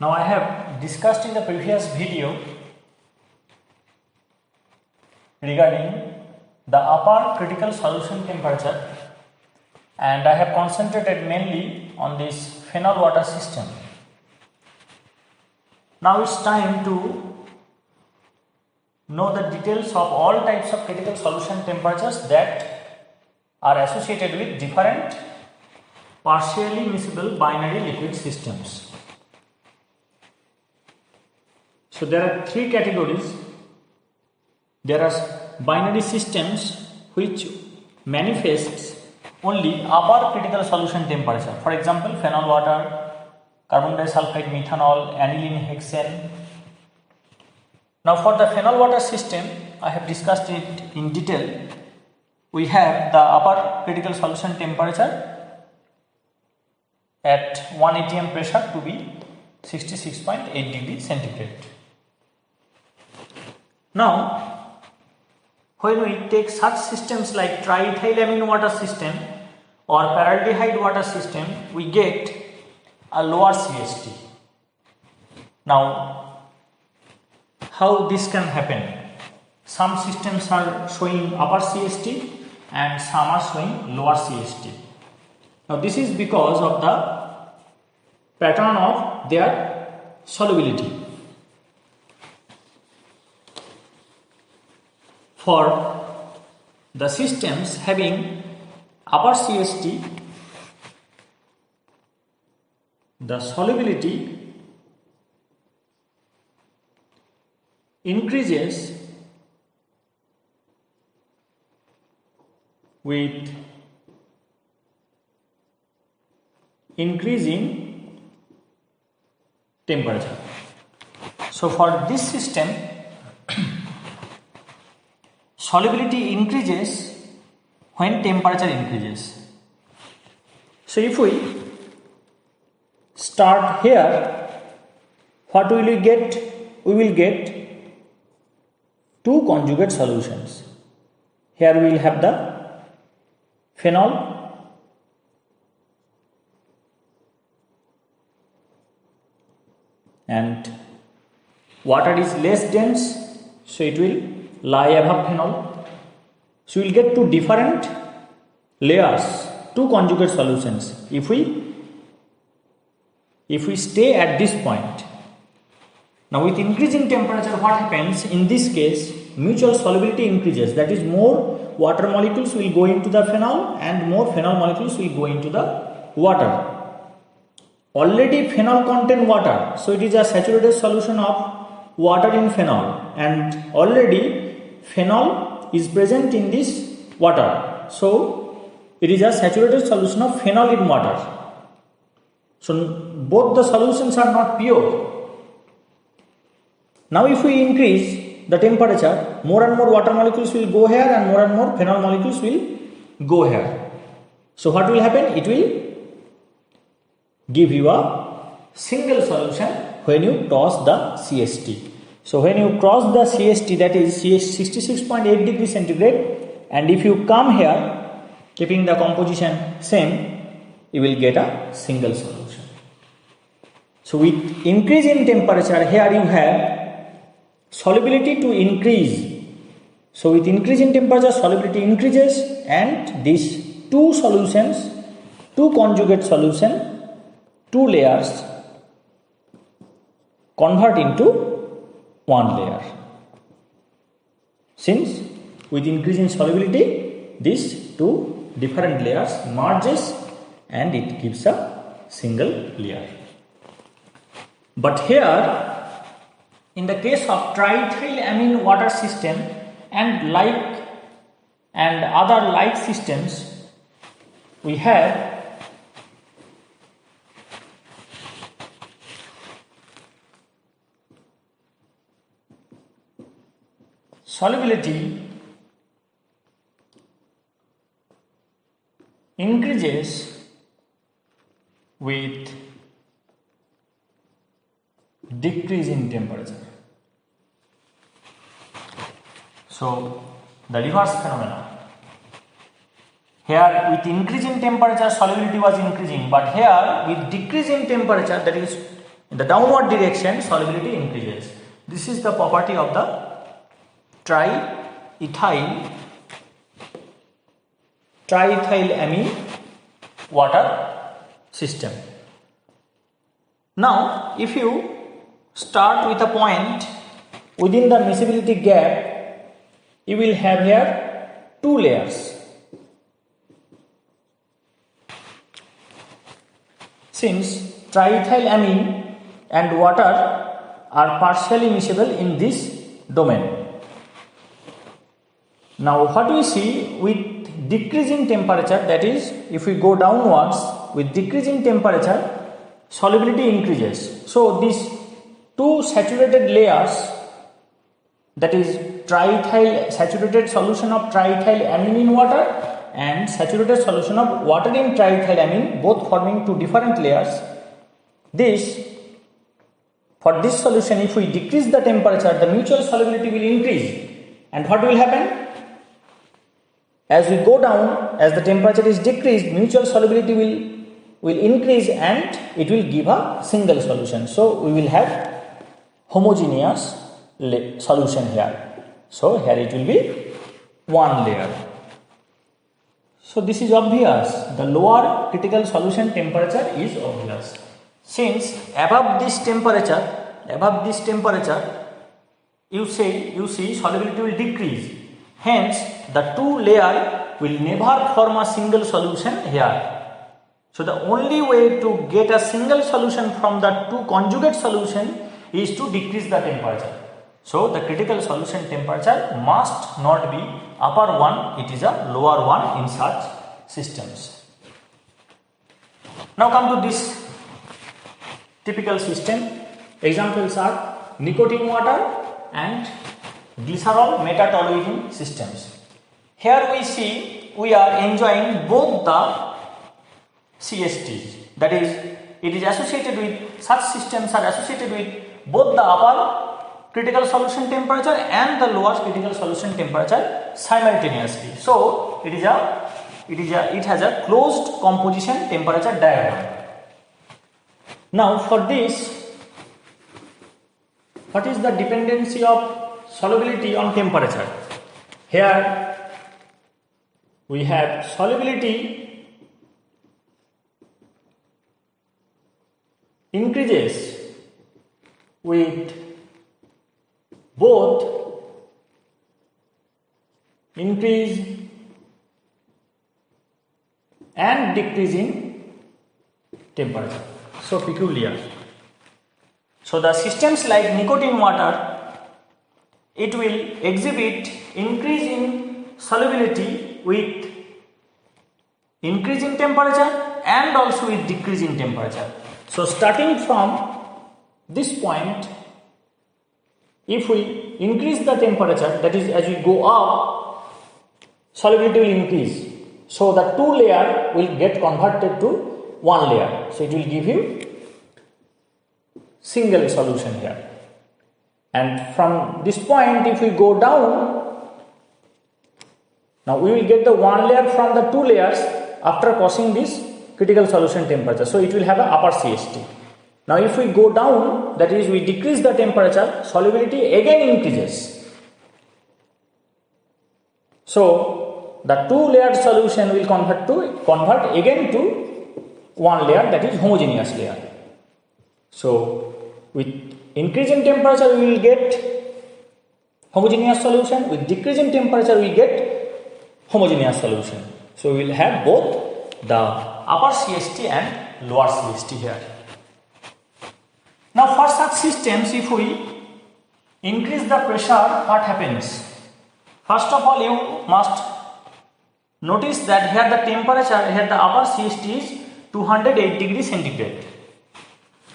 Now I have discussed in the previous video regarding the upper critical solution temperature, and I have concentrated mainly on this phenol water system. Now it's time to know the details of all types of critical solution temperatures that are associated with different partially miscible binary liquid systems. So there are three categories. There are binary systems which manifests only upper critical solution temperature. For example, phenol water, carbon disulfide methanol, aniline hexane. Now for the phenol water system, I have discussed it in detail. We have the upper critical solution temperature at 1 atm pressure to be 66.8 degrees centigrade. Now, when we take such systems like triethylamine water system or paraldehyde water system, we get a lower CST. Now, how this can happen? Some systems are showing upper CST and some are showing lower CST. Now, this is because of the pattern of their solubility. For the systems having upper CST, the solubility increases with increasing temperature. So for this system, solubility increases when temperature increases. So if we start here, what will we get? We will get two conjugate solutions. Here we will have the phenol and water is less dense, so it will lie above phenol. So we will get two different layers, two conjugate solutions. If we stay at this point. Now with increasing temperature, what happens? In this case, mutual solubility increases. That is, more water molecules will go into the phenol and more phenol molecules will go into the water. Already phenol contain water, so it is a saturated solution of water in phenol, and already phenol is present in this water, so it is a saturated solution of phenol in water. So both the solutions are not pure. Now if we increase the temperature, more and more water molecules will go here and more phenol molecules will go here. So what will happen? It will give you a single solution when you cross the CST. So when you cross the CST, that is 66.8 degrees centigrade, and if you come here keeping the composition same, you will get a single solution. So with increase in temperature, here you have solubility to increase. So with increase in temperature, solubility increases, and these two solutions, two conjugate solution, two layers convert into one layer. Since with increase in solubility, these two different layers merges and it gives a single layer. But here, in the case of triethylamine water system and other like systems, we have solubility increases with decrease in temperature. So the reverse phenomena. Here with increase in temperature solubility was increasing, but here with decrease in temperature, that is the downward direction solubility increases. This is the property of the triethylamine water system. Now, if you start with a point within the miscibility gap, you will have here two layers. Since triethylamine and water are partially miscible in this domain. Now, what we see with decreasing temperature, that is, if we go downwards with decreasing temperature, solubility increases. So, these two saturated layers, that is saturated solution of triethylamine in water and saturated solution of water in triethylamine, both forming two different layers. For this solution, if we decrease the temperature, the mutual solubility will increase. And what will happen? As we go down, as the temperature is decreased, mutual solubility will increase and it will give a single solution. So, we will have homogeneous solution here. So, here it will be one layer. So, this is obvious. The lower critical solution temperature is obvious. Since above this temperature, you see solubility will decrease. Hence, the two layer will never form a single solution here. So, the only way to get a single solution from the two conjugate solution is to decrease the temperature. So, the critical solution temperature must not be upper one, it is a lower one in such systems. Now, come to this typical system. Examples are nicotine water and glycerol metatoluene systems. Here we see we are enjoying both the CSTs, that is, it is associated with, such systems are associated with both the upper critical solution temperature and the lower critical solution temperature simultaneously. So, it has a closed composition temperature diagram. Now, for this, what is the dependency of solubility on temperature? Here we have solubility increases with both increase and decreasing temperature. So, peculiar. So, the systems like nicotine water, it will exhibit increase in solubility with increasing temperature and also with decreasing temperature. So, starting from this point, if we increase the temperature, that is, as we go up, solubility will increase. So, the two layer will get converted to one layer. So, it will give you single solution here. And from this point, if we go down, now we will get the one layer from the two layers after crossing this critical solution temperature. So, it will have an upper CST. Now, if we go down, that is, we decrease the temperature, solubility again increases. So, the two layered solution will convert again to one layer, that is homogeneous layer. So, with increasing temperature we will get homogeneous solution, with decreasing temperature we get homogeneous solution. So, we will have both the upper CST and lower CST here. Now, for such systems, if we increase the pressure, what happens? First of all, you must notice that here the temperature, here the upper CST is 208 degrees centigrade.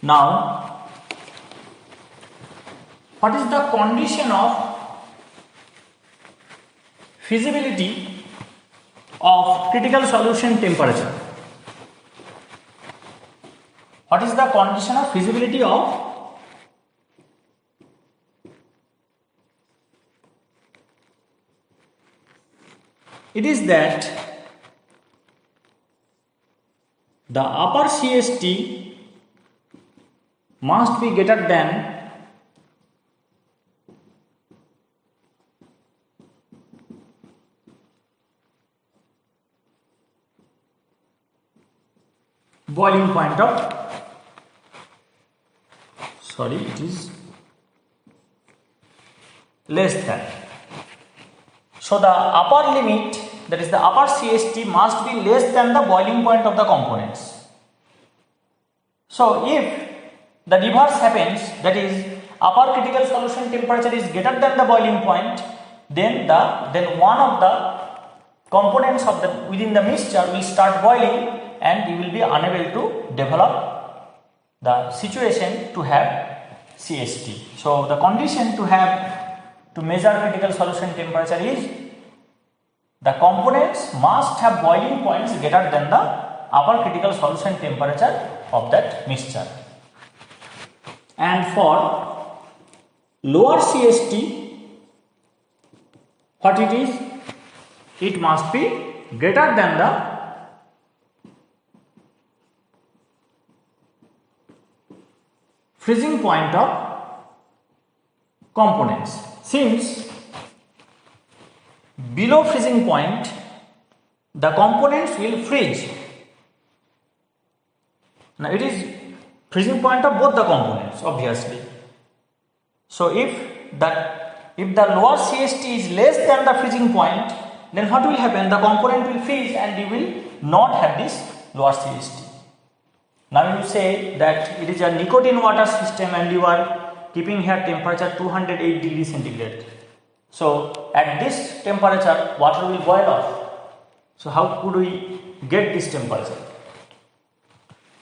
Now, what is the condition of feasibility of critical solution temperature? What is the condition of feasibility of it is that the upper CST must be greater than boiling point of, sorry, it is less than. So the upper limit, that is the upper CST, must be less than the boiling point of the components. So if the reverse happens, that is upper critical solution temperature is greater than the boiling point, then one of the components of the within the mixture will start boiling, and you will be unable to develop the situation to have CST. So the condition to measure critical solution temperature is the components must have boiling points greater than the upper critical solution temperature of that mixture. And for lower CST, what it is? It must be greater than the freezing point of components. Since below freezing point the components will freeze. Now it is freezing point of both the components, obviously. So if the lower CST is less than the freezing point, then what will happen? The component will freeze and you will not have this lower CST. Now you say that it is a nicotine water system and you are keeping here temperature 208 degrees centigrade. So at this temperature water will boil off. So how could we get this temperature?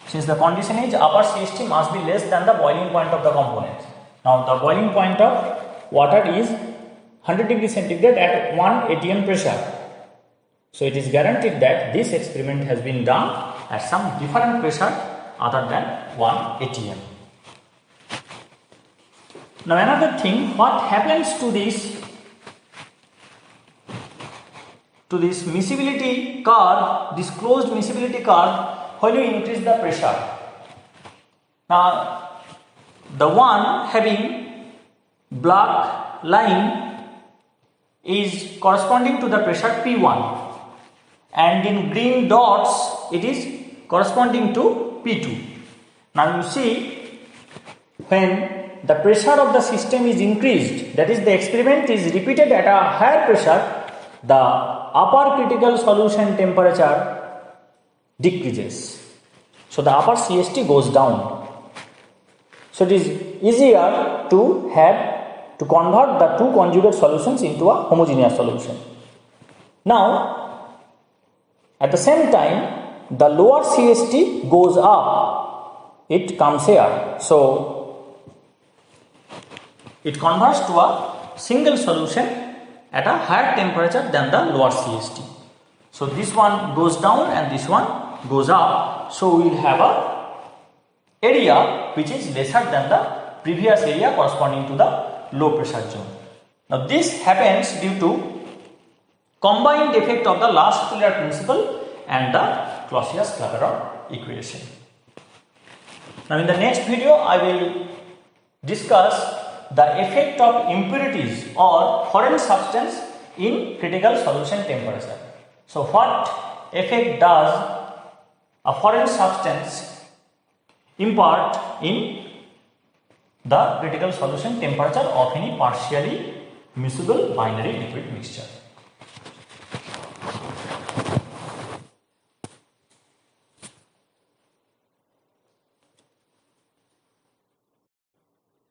Since the condition is upper CST must be less than the boiling point of the components. Now the boiling point of water is 100 degrees centigrade at 1 atm pressure. So it is guaranteed that this experiment has been done at some different pressure other than 1 atm. Now another thing, what happens to this miscibility curve, this closed miscibility curve, when you increase the pressure? Now the one having black line is corresponding to the pressure P1, and in green dots it is corresponding to P2. Now you see, when the pressure of the system is increased, that is the experiment is repeated at a higher pressure, the upper critical solution temperature decreases. So the upper CST goes down. So it is easier to convert the two conjugate solutions into a homogeneous solution. Now at the same time the lower CST goes up, it comes here. So it converts to a single solution at a higher temperature than the lower CST. So this one goes down and this one goes up. So we will have a area which is lesser than the previous area corresponding to the low pressure zone. Now this happens due to combined effect of the last Fuller principle and the Clausius-Clapeyron equation. Now in the next video I will discuss the effect of impurities or foreign substance in critical solution temperature. So what effect does a foreign substance impart in the critical solution temperature of any partially miscible binary liquid mixture?